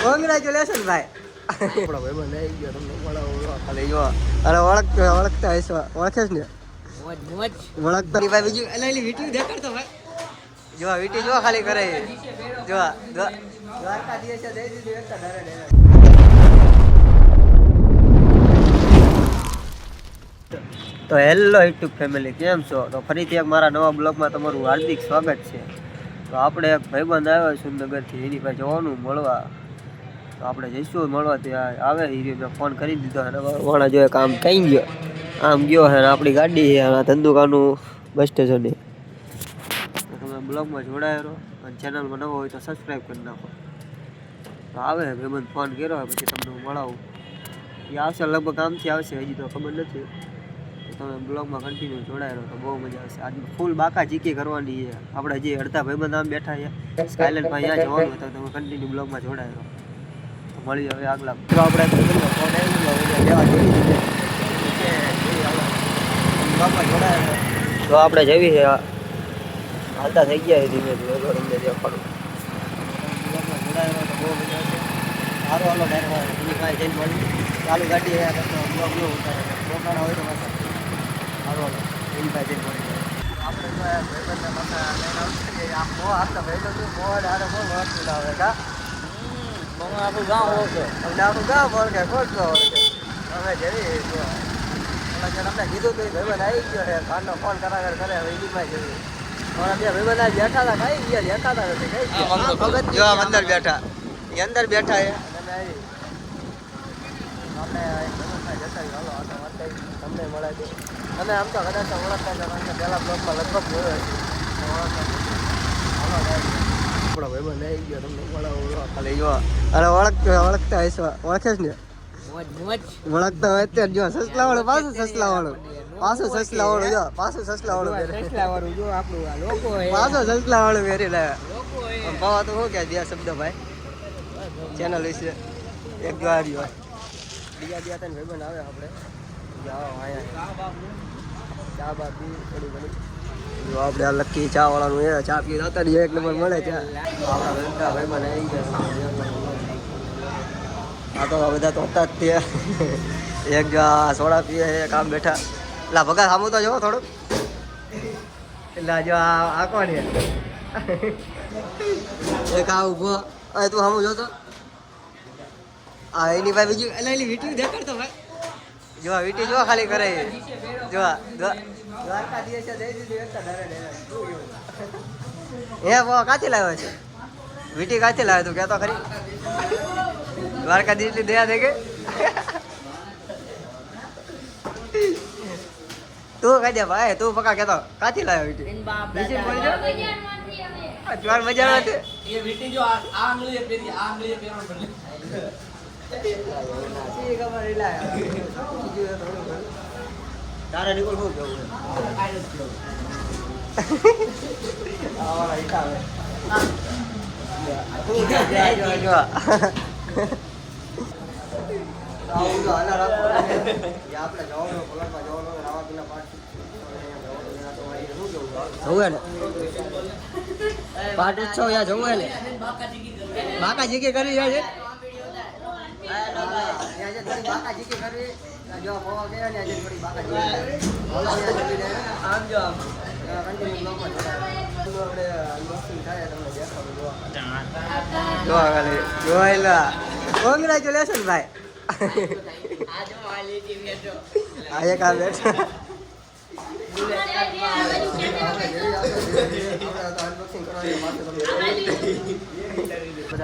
Congratulation ભાઈ. આપણો ભાઈ બંધ આવી ગયો તમને મળાવો ખાલી જો અરે ઓળખતા હશો ઓળખે જ ને ઓળખતા ભાઈ બીજું એટલે વીટી દેખાડતો ભાઈ જો વીટી જો ખાલી કરે જો દ્વારકા દિવસે દઈ દીધું એક ધારે. તો હેલો યુટ્યુબ ફેમિલી કેમ છો? તો ફરીથી એક મારા નવા બ્લોગમાં તમારું હાર્દિક સ્વાગત છે. તો આપણે એક ભાઈબંધ આવ્યો સુરનગરથી એની પાસે જવાનું મળવા. તો આપણે જઈશું મળવા ત્યાં આવે એ મેં ફોન કરી દીધો અને વાણા જો કામ કઈ ગયો આમ ગયો હે આપણી ગાડી છે ધંધુકાનું બસ સ્ટેશને. તમે બ્લોગમાં જોડાયો રહો અને ચેનલમાં નવો હોય તો સબસ્ક્રાઈબ કરી નાખો. તો આવે ભાઈબંધ ફોન કર્યો હોય પછી તમને હું મળાવું. એ આવશે લગભગ કામથી આવશે હજી તો ખબર નથી. તમે બ્લોગમાં કન્ટિન્યુ જોડાયેલો તો બહુ મજા આવશે. આજે ફૂલ બાકા ચીકી કરવાની છે. આપણે જે અડધા ભાઈબંધ આમ બેઠા છે સ્કાયલેન્ડમાં અહીંયા જવાનું હોય તો તમે કન્ટિન્યુ બ્લોગમાં જોડાયેલો તો મળી હવે આગલા. તો આપણે બ્લોગમાં જોડાયેલો તો આપણે જેવી છે હાલતા થઈ ગયા ધીમે ધીમે તમને દેખાડું. બ્લોગમાં જોડાયેલો તો બહુ મજા આવશે. સારો હાલો ડાયરેક્ટ એની પાસે જઈને મળી ચાલુ ગાડી બ્લોગ ન ઉતારે રોકાણા હોય તો પાછા સારું એની પાસે જઈને મળી જાય. આપણે તો ભાઈબંધના પાછા લઈને આવશે આમ બહુ આપતા ભાઈબંધ બહુ ડારે બહુ વસ્તુ આવે કા આપણું ગામ ઓળખે અમને આપણું ગામ ઓળખે ખોટું ઓળખે અમે જેવી તમને કીધું કે ભાઈબંધ આવી ગયો છે કારનો ફોન કરાગર કરે હવે એની પાસે જવી મારા બે ભાઈબંધ બેઠા હતા કઈ ગયા દેખાતા નથી કઈ અંદર બેઠા એ અંદર બેઠા છે આપણે તમને મળે છે. તમે આમ તો કદાચ ઓળખતા છો કારણ કે પહેલાં બ્લોગમાં લગભગ જોયો આપણો ભાઈબંધ આવી ગયો તમને મળાવો ખાલી જો અરે ઓળખતા હશો ઓળખે જ ને ઓળખતા હોય અત્યારે જો સસલા વાળું પાછું સસલા વાળું જો પાછું સસલા વાળું વેરી લાવ્યા પવા તો શું કે બે શબ્દ ભાઈ ચેનલ વિશે એક દ્વારી હોય બીજા ત્રણ ભાઈબંધ આવે આપણે ચા બા પી થોડી ઘણી જો આપણે આ લક્કી ચા વાળાનું એ ચા પી હતા ને એક નંબર મળે ત્યાં આપણા ભાઈબંધ આવી ગયા. આ તો બધા તો હતા જ ત્યાં એક સોડા પીએ એક આમ બેઠા એટલે ભગા સામું તો જવો થોડુંક એટલે જો આ કોણ છે એક આ ઉભો તું સામું જોતો આ એની ભાઈ બીજું એટલે એની વીટી દેખાડતો ભાઈ જો વીટી જો ખાલી કરે જો દ્વારકા દિવસે દઈ દીધું એક ધારે હે કાથી લાવ્યો છે વીટી કાથી લાવ્યો તું કહેતો ખરી દ્વારકા દિવસે દયા દે કે તું કહી દે ભાઈ તું પક્કા કહેતો કાથી લાવ્યો વીટી ચોર મજા આવે એ વીટી જો આ આંગળીએ પેરી આ આંગળીએ પેરો બદલે તારા નિકોલ શું કેવું પાર્ટ છો યા જવું ને બાકા જીકી કરી જાય છે બાકા જીકી કરવી જો પવા ગયા ને આજે થોડી બાકા જીકી આમ જો કન્ટિન્યુ બ્લોગમાં આપણે અનબોક્સિંગ થાય તમને દેખાડું જો ખાલી જોઈલા કોંગ્રેચ્યુલેશન ભાઈ આ જો વાલી ટીમ બેઠો આ એક આ બેઠો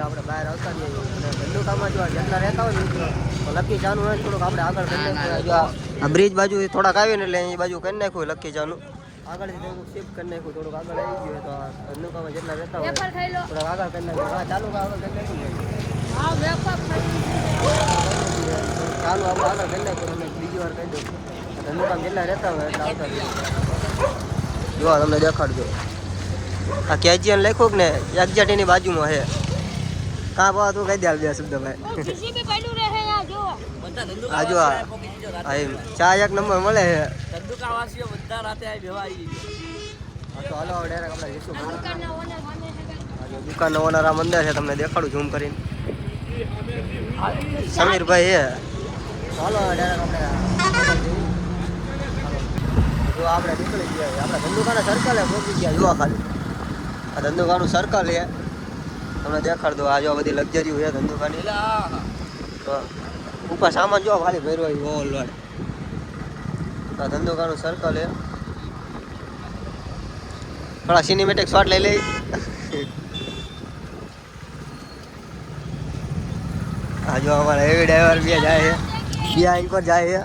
આપણે બહાર આવતા જઈએ ધંધુકામાં જો જેટલા રહેતા હોય મિત્રો લક્કી ચાનું હોય થોડુંક આપણે આગળ કરી નાખ્યું આ બ્રિજ બાજુ થોડાક આવીને એટલે એ બાજુ કરી નાખ્યું લક્કી ચાનું આગળથી થોડુંક શિફ્ટ કરી નાખ્યું થોડુંક આગળ આવી ગયું તો ધંધુકામાં જેટલા રહેતા હોય થોડાક આગળ કરી નાખ્યું હા ચાલુ આગળ કરી નાખ્યું ચાલુ આપણે આગળ કરી નાખ્યું તમને બીજી વાર કહી દઉં ધંધુકામ જેટલા રહેતા હોય એટલે આવતા જો તમને દેખાડજો આ કેજીએન લખ્યું ને એક્ઝેક્ટની બાજુમાં છે કાં બા તું કહી દે બે શબ્દ ભાઈ આ જો ચા એક નંબર મળે છે તો હાલો ડાયરેક્ટ આપણે જઈશું દુકાનનો ઓનર આ મંદિર છે, તમને દેખાડું ઝૂમ કરીને. સમીરભાઈ છે. ચાલો ડાયરેક્ટ આપણે જો આપણે નીકળી ગયા. આપણે ધંધુકાના સર્કલ પહોંચી ગયા. જોવા ખાલી આ ધંધુકાનું સર્કલ છે, તમને દેખાડ દો. આ જો બધી લક્ઝરી છે ધંધુકાની. ઉપર સામાન જો ખાલી ભર્યો હોય ઓલ લોડ. આ ધંધુકાનું સર્કલ છે. થોડા સિનેમેટિક શોટ લઈ લઈ. આ જો અમારા હેવી ડ્રાઈવર બે જાય છે, બે આઈન પર જાય છે.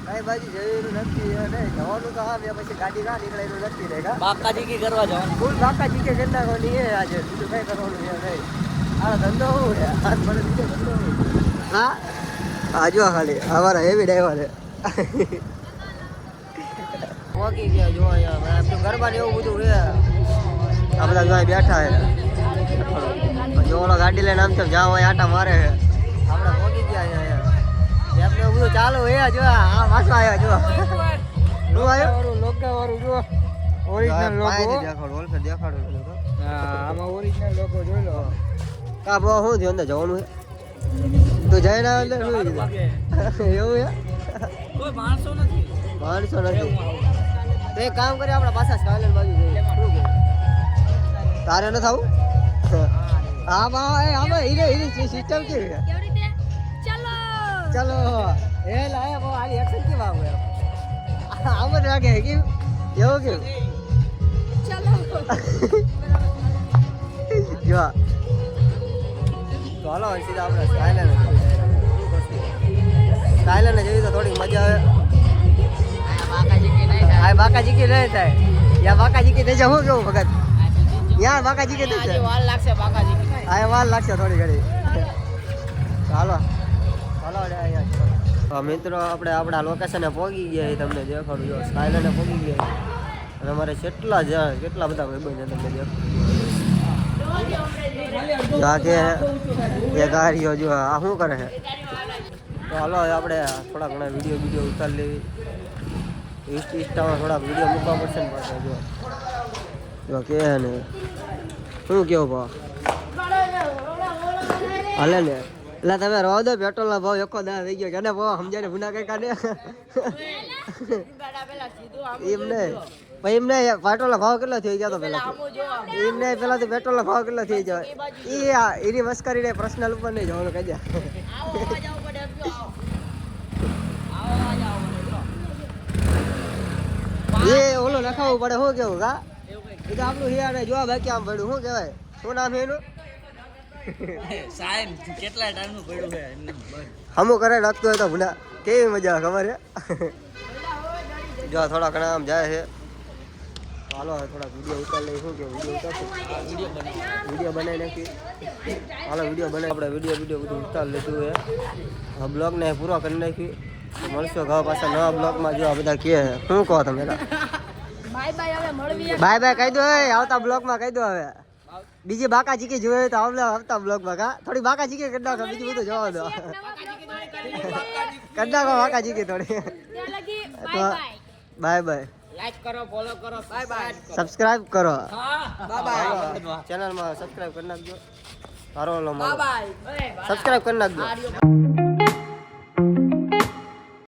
કઈ બાજુ જવાનું નક્કી નહીં, જવાનું તો હા પછી ગાડી ના નીકળે એનું નક્કી રહે. બાકાજી કી કરવા જવાનું, ફૂલ બાકાજી કે કરી નાખવાની છે આજે. બીજું કઈ કરવાનું છે નહીં. આ ધંધો શું છે? હાથ પડે બીજો ધંધો. હા આ જો ખાલી અમારા હેવી ડ્રાઈવર છે. પહોંચી ગયા જો અહીંયા ગરબા ને એવું બધું છે. આ બધા જો બેઠા છે. જો ઓલો ગાડી લઈને આમ તેમ જ્યાં હોય આટા મારે છે. આપણે પહોંચી ગયા અહીંયા. એમને બધું ચાલુ હે. જો આ પાછો આવ્યો જો. શું આવ્યો? લોગો વાળું જો. ઓરિજિનલ લોગો દેખાડો. ઓલફે દેખાડો. હા આમાં ઓરિજિનલ લોગો જોઈ લો. કા બહુ શું થયું અંદર જવાનું છે? તો જઈને અંદર શું એવું છે? કોઈ માણસો નથી. માણસો નથી તો એક કામ કરીએ આપણે પાછા સ્કાયલેન્ડ બાજુ જઈએ. શું કે તારે ન થવું? હા બા આમાં હીરે સિસ્ટમ કેવી છે? ચલો એ લાયા બહુ આની એક્શન કેમ આવે? આમ જ રાખે કેમ એવું કેમ? જો તો હાલો સીધા આપણે સ્કાયલેન્ડ જેવી તો થોડીક મજા આવે. આ બાકાજી કે નહીં થાય યા બાકાજી કે દેજે. હું કેવું ભગત યાર બાકાજી કે દેજે વાર લાગશે. બાકાજી આ વાર લાગશે થોડી ઘડી. હાલો હાલો મિત્રો આપણે આપણા લોકેશને પહોંચી ગયા. તમને દેખાડું જો સ્કાયલેન્ડે પહોંચી ગયા. અને અમારે કેટલા બધા ભાઈબંધ છે તમને દેખાડું. આ કે એ ગાડીઓ જો આ શું કરે છે. તો હાલો આપણે થોડા ઘણા વિડીયો ઉતારી લેવી. ઇન્સ્ટામાં થોડાક વિડીયો મૂકવા પડશે ને પાછા. જો કે ને શું કેવું ભાવ હાલે ને એટલે તમે રહો દો. પેટ્રોલના ભાવ એકો દા થઈ ગયો કે ભાવ સમજાને ભૂના કઈ કાઢે એમ નહીં. એમ નહીં પેટ્રોલના ભાવ કેટલો થઈ ગયા તો પેલા એમ નહીં. પેલા તો પેટ્રોલના ભાવ કેટલો થઈ જાય એની મસ્કરીને પર્સનલ ઉપર નહીં જવાનું કહી દે. એ ઓલો લખાવવું પડે. શું કેવું કા એ તો આપણું હિયાને જોવા બાકી આમ પડ્યું. શું કહેવાય? શું નામ છે એનું? કેટલા ટાઈમનું પડ્યું છે હમું કરે લાગતું હોય તો ભૂલા કેવી મજા ખબર છે. જો થોડા ઘણા આમ જાય છે. હાલો થોડા વિડીયો ઉતારી લઈ. શું કે વિડીયો ઉતારશું? વિડીયો બનાવી નાખી. હાલો વિડીયો બનાવી આપણે વિડીયો બધું ઉતારી લીધું છે. આ બ્લોગને પૂરો કરી નાખી. મળશો ઘા પાછા નવા બ્લોગમાં. જો આ બધા કે શું કહો તમે? બાય બાય કહી દો. આવતા બ્લોગમાં કહી દો. હવે બીજી બાકાજી કે જોયે તો આવતા બ્લોગમાં કા થોડી બાકાજી કે કરી નાખો. બીજું બધું જોવા દો. કરી નાખો બાકાજી કે થોડી. Bye bye. લાઈક કરો, ફોલો કરો, બાય બાય. સબસ્ક્રાઇબ કરો. Bye bye. ચેનલમાં સબસ્ક્રાઇબ કરી નાખજો. સારો લો બાય બાય. સબસ્ક્રાઇબ કરી નાખજો.